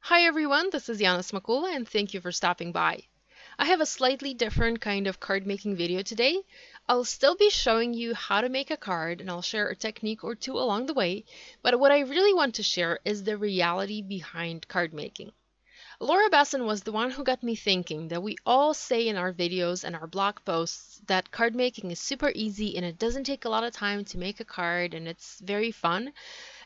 Hi everyone, this is Yanis Makula and thank you for stopping by. I have a slightly different kind of card making video today. I'll still be showing you how to make a card and I'll share a technique or two along the way, but what I really want to share is the reality behind card making. Laura Besson was the one who got me thinking that we all say in our videos and our blog posts that card making is super easy and it doesn't take a lot of time to make a card and it's very fun.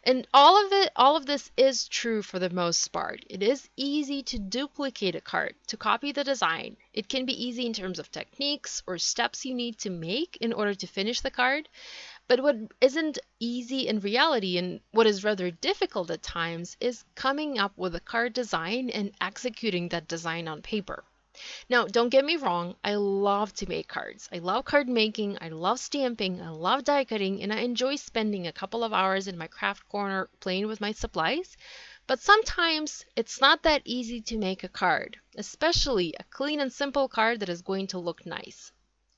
And all of this is true for the most part. It is easy to duplicate a card, to copy the design. It can be easy in terms of techniques or steps you need to make in order to finish the card. But what isn't easy in reality and what is rather difficult at times is coming up with a card design and executing that design on paper. Now, don't get me wrong, I love to make cards. I love card making, I love stamping, I love die cutting, and I enjoy spending a couple of hours in my craft corner playing with my supplies. But sometimes it's not that easy to make a card, especially a clean and simple card that is going to look nice.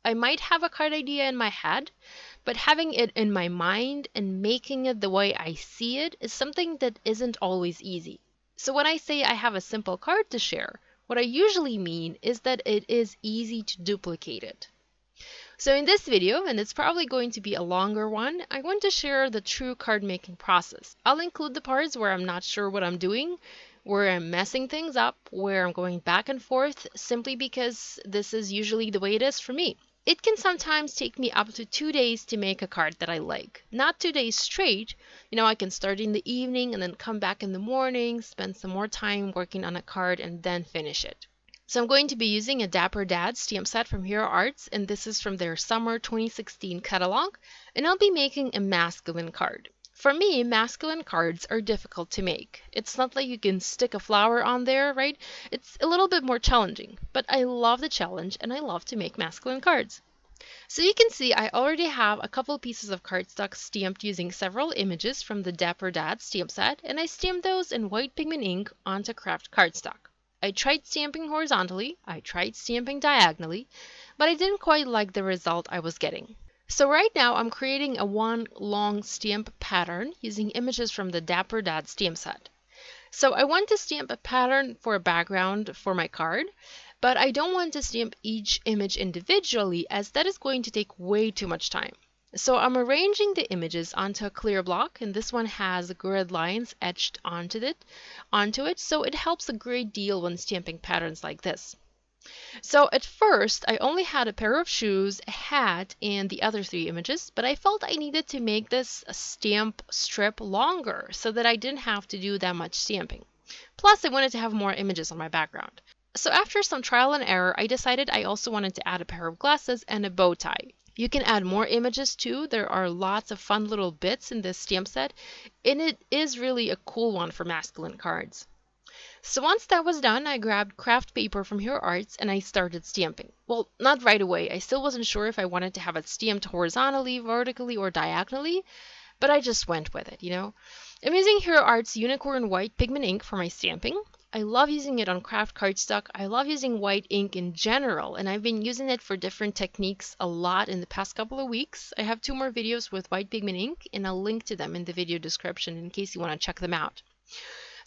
I might have a card idea in my head, but having it in my mind and making it the way I see it is something that isn't always easy. So when I say I have a simple card to share, what I usually mean is that it is easy to duplicate it. So in this video, and it's probably going to be a longer one, I want to share the true card making process. I'll include the parts where I'm not sure what I'm doing, where I'm messing things up, where I'm going back and forth, simply because this is usually the way it is for me. It can sometimes take me up to 2 days to make a card that I like. Not 2 days straight. I can start in the evening and then come back in the morning, spend some more time working on a card and then finish it. So I'm going to be using a Dapper Dad stamp set from Hero Arts, and this is from their summer 2016 catalog, and I'll be making a masculine card. For me, masculine cards are difficult to make. It's not like you can stick a flower on there, right? It's a little bit more challenging, but I love the challenge and I love to make masculine cards. So you can see I already have a couple pieces of cardstock stamped using several images from the Dapper Dad stamp set, and I stamped those in white pigment ink onto craft cardstock. I tried stamping horizontally, I tried stamping diagonally, but I didn't quite like the result I was getting. So right now I'm creating a one long stamp pattern using images from the Dapper Dad stamp set. So I want to stamp a pattern for a background for my card, but I don't want to stamp each image individually as that is going to take way too much time. So I'm arranging the images onto a clear block, and this one has grid lines etched onto it, so it helps a great deal when stamping patterns like this. So at first, I only had a pair of shoes, a hat, and the other 3 images, but I felt I needed to make this stamp strip longer so that I didn't have to do that much stamping. Plus, I wanted to have more images on my background. So after some trial and error, I decided I also wanted to add a pair of glasses and a bow tie. You can add more images too. There are lots of fun little bits in this stamp set, and it is really a cool one for masculine cards. So once that was done, I grabbed craft paper from Hero Arts and I started stamping. Well, not right away. I still wasn't sure if I wanted to have it stamped horizontally, vertically, or diagonally, but I just went with it, I'm using Hero Arts Unicorn White Pigment ink for my stamping. I love using it on craft cardstock. I love using white ink in general, and I've been using it for different techniques a lot in the past couple of weeks. I have 2 more videos with white pigment ink, and I'll link to them in the video description in case you want to check them out.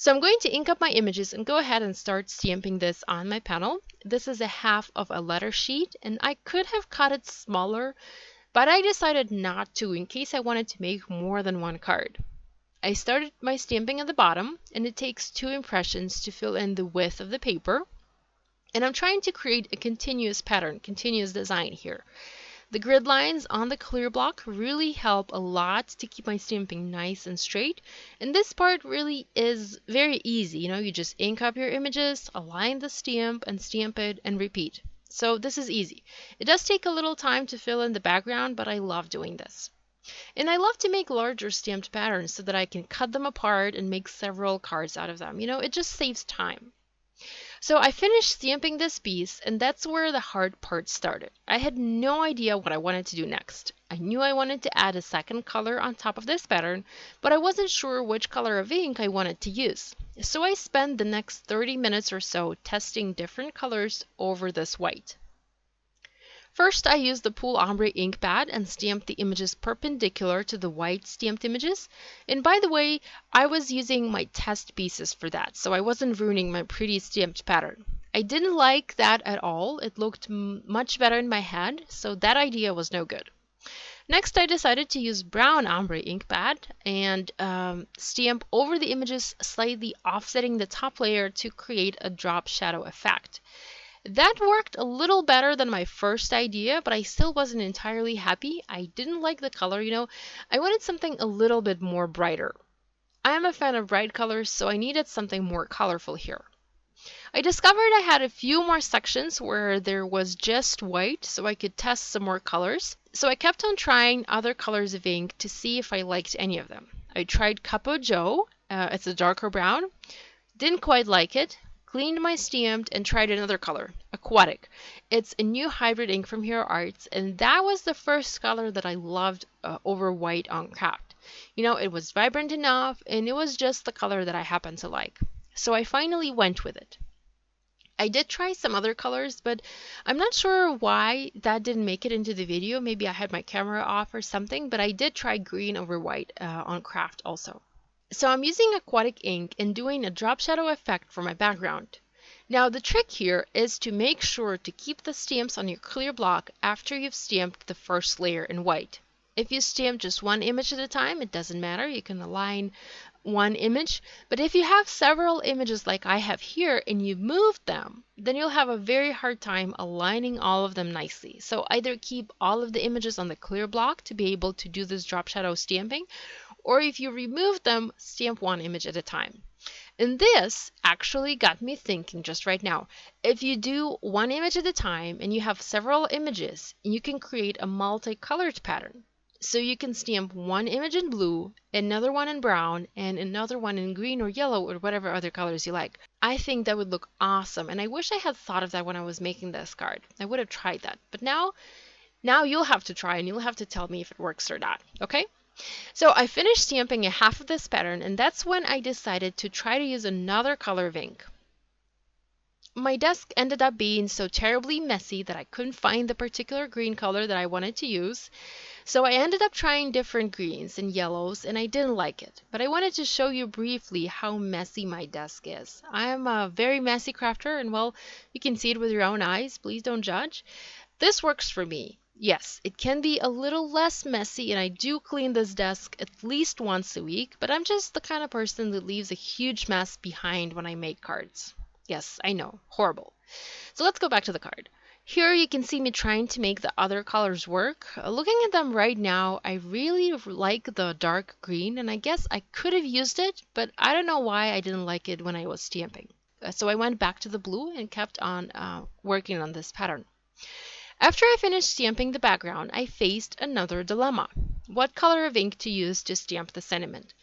So I'm going to ink up my images and go ahead and start stamping this on my panel. This is a half of a letter sheet, and I could have cut it smaller, but I decided not to in case I wanted to make more than one card. I started my stamping at the bottom, and it takes 2 impressions to fill in the width of the paper. And I'm trying to create a continuous pattern, continuous design here. The grid lines on the clear block really help a lot to keep my stamping nice and straight. And this part really is very easy. You just ink up your images, align the stamp, and stamp it, and repeat. So this is easy. It does take a little time to fill in the background, but I love doing this. And I love to make larger stamped patterns so that I can cut them apart and make several cards out of them. It just saves time. So I finished stamping this piece, and that's where the hard part started. I had no idea what I wanted to do next. I knew I wanted to add a second color on top of this pattern, but I wasn't sure which color of ink I wanted to use. So I spent the next 30 minutes or so testing different colors over this white. First, I used the Pool Ombre ink pad and stamped the images perpendicular to the white stamped images. And by the way, I was using my test pieces for that, so I wasn't ruining my pretty stamped pattern. I didn't like that at all. It looked much better in my head, so that idea was no good. Next, I decided to use brown ombre ink pad and stamp over the images, slightly offsetting the top layer to create a drop shadow effect. That worked a little better than my first idea, but I still wasn't entirely happy. I didn't like the color, I wanted something a little bit more brighter. I am a fan of bright colors, so I needed something more colorful here. I discovered I had a few more sections where there was just white, so I could test some more colors. So I kept on trying other colors of ink to see if I liked any of them. I tried Cupo Joe, it's a darker brown, didn't quite like it, cleaned my stamped, and tried another color, Aquatic. It's a new hybrid ink from Hero Arts, and that was the first color that I loved over white on craft. It was vibrant enough, and it was just the color that I happened to like. So I finally went with it. I did try some other colors, but I'm not sure why that didn't make it into the video. Maybe I had my camera off or something, but I did try green over white on craft also. So I'm using aquatic ink and doing a drop shadow effect for my background. Now the trick here is to make sure to keep the stamps on your clear block after you've stamped the first layer in white. If you stamp just one image at a time, it doesn't matter. You can align one image, but if you have several images like I have here and you move them, then you'll have a very hard time aligning all of them nicely. So either keep all of the images on the clear block to be able to do this drop shadow stamping, or if you remove them, stamp one image at a time. And this actually got me thinking just right now. If you do one image at a time and you have several images, you can create a multicolored pattern. So you can stamp one image in blue, another one in brown, and another one in green or yellow or whatever other colors you like. I think that would look awesome, and I wish I had thought of that when I was making this card. I would have tried that. But now you'll have to try and you'll have to tell me if it works or not, okay? So I finished stamping a half of this pattern, and that's when I decided to try to use another color of ink. My desk ended up being so terribly messy that I couldn't find the particular green color that I wanted to use. So I ended up trying different greens and yellows, and I didn't like it. But I wanted to show you briefly how messy my desk is. I am a very messy crafter, and well, you can see it with your own eyes. Please don't judge. This works for me. Yes, it can be a little less messy, and I do clean this desk at least once a week, but I'm just the kind of person that leaves a huge mess behind when I make cards. Yes, I know, horrible. So let's go back to the card. Here you can see me trying to make the other colors work. Looking at them right now, I really like the dark green, and I guess I could have used it, but I don't know why I didn't like it when I was stamping. So I went back to the blue and kept on working on this pattern. After I finished stamping the background, I faced another dilemma. What color of ink to use to stamp the sentiment?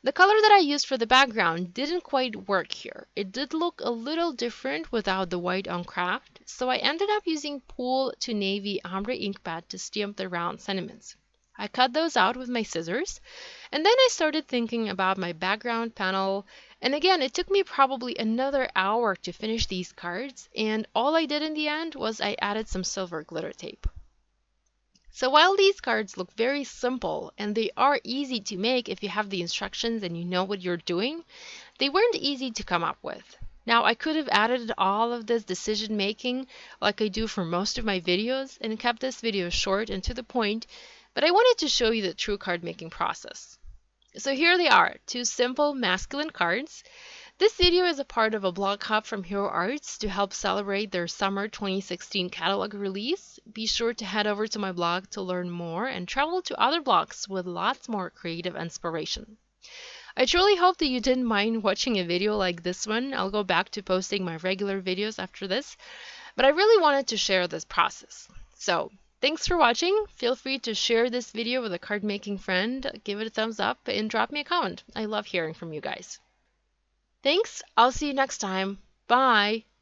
The color that I used for the background didn't quite work here. It did look a little different without the white on craft, so I ended up using Pool to Navy ombre ink pad to stamp the round sentiments. I cut those out with my scissors, and then I started thinking about my background panel, and again, it took me probably another hour to finish these cards, and all I did in the end was I added some silver glitter tape. So while these cards look very simple, and they are easy to make if you have the instructions and you know what you're doing, they weren't easy to come up with. Now, I could have added all of this decision making like I do for most of my videos and kept this video short and to the point, but I wanted to show you the true card making process. So here they are, two simple masculine cards. This video is a part of a blog hop from Hero Arts to help celebrate their summer 2016 catalog release. Be sure to head over to my blog to learn more and travel to other blogs with lots more creative inspiration. I truly hope that you didn't mind watching a video like this one. I'll go back to posting my regular videos after this, but I really wanted to share this process. So, thanks for watching. Feel free to share this video with a card making friend, give it a thumbs up, and drop me a comment. I love hearing from you guys. Thanks. I'll see you next time. Bye.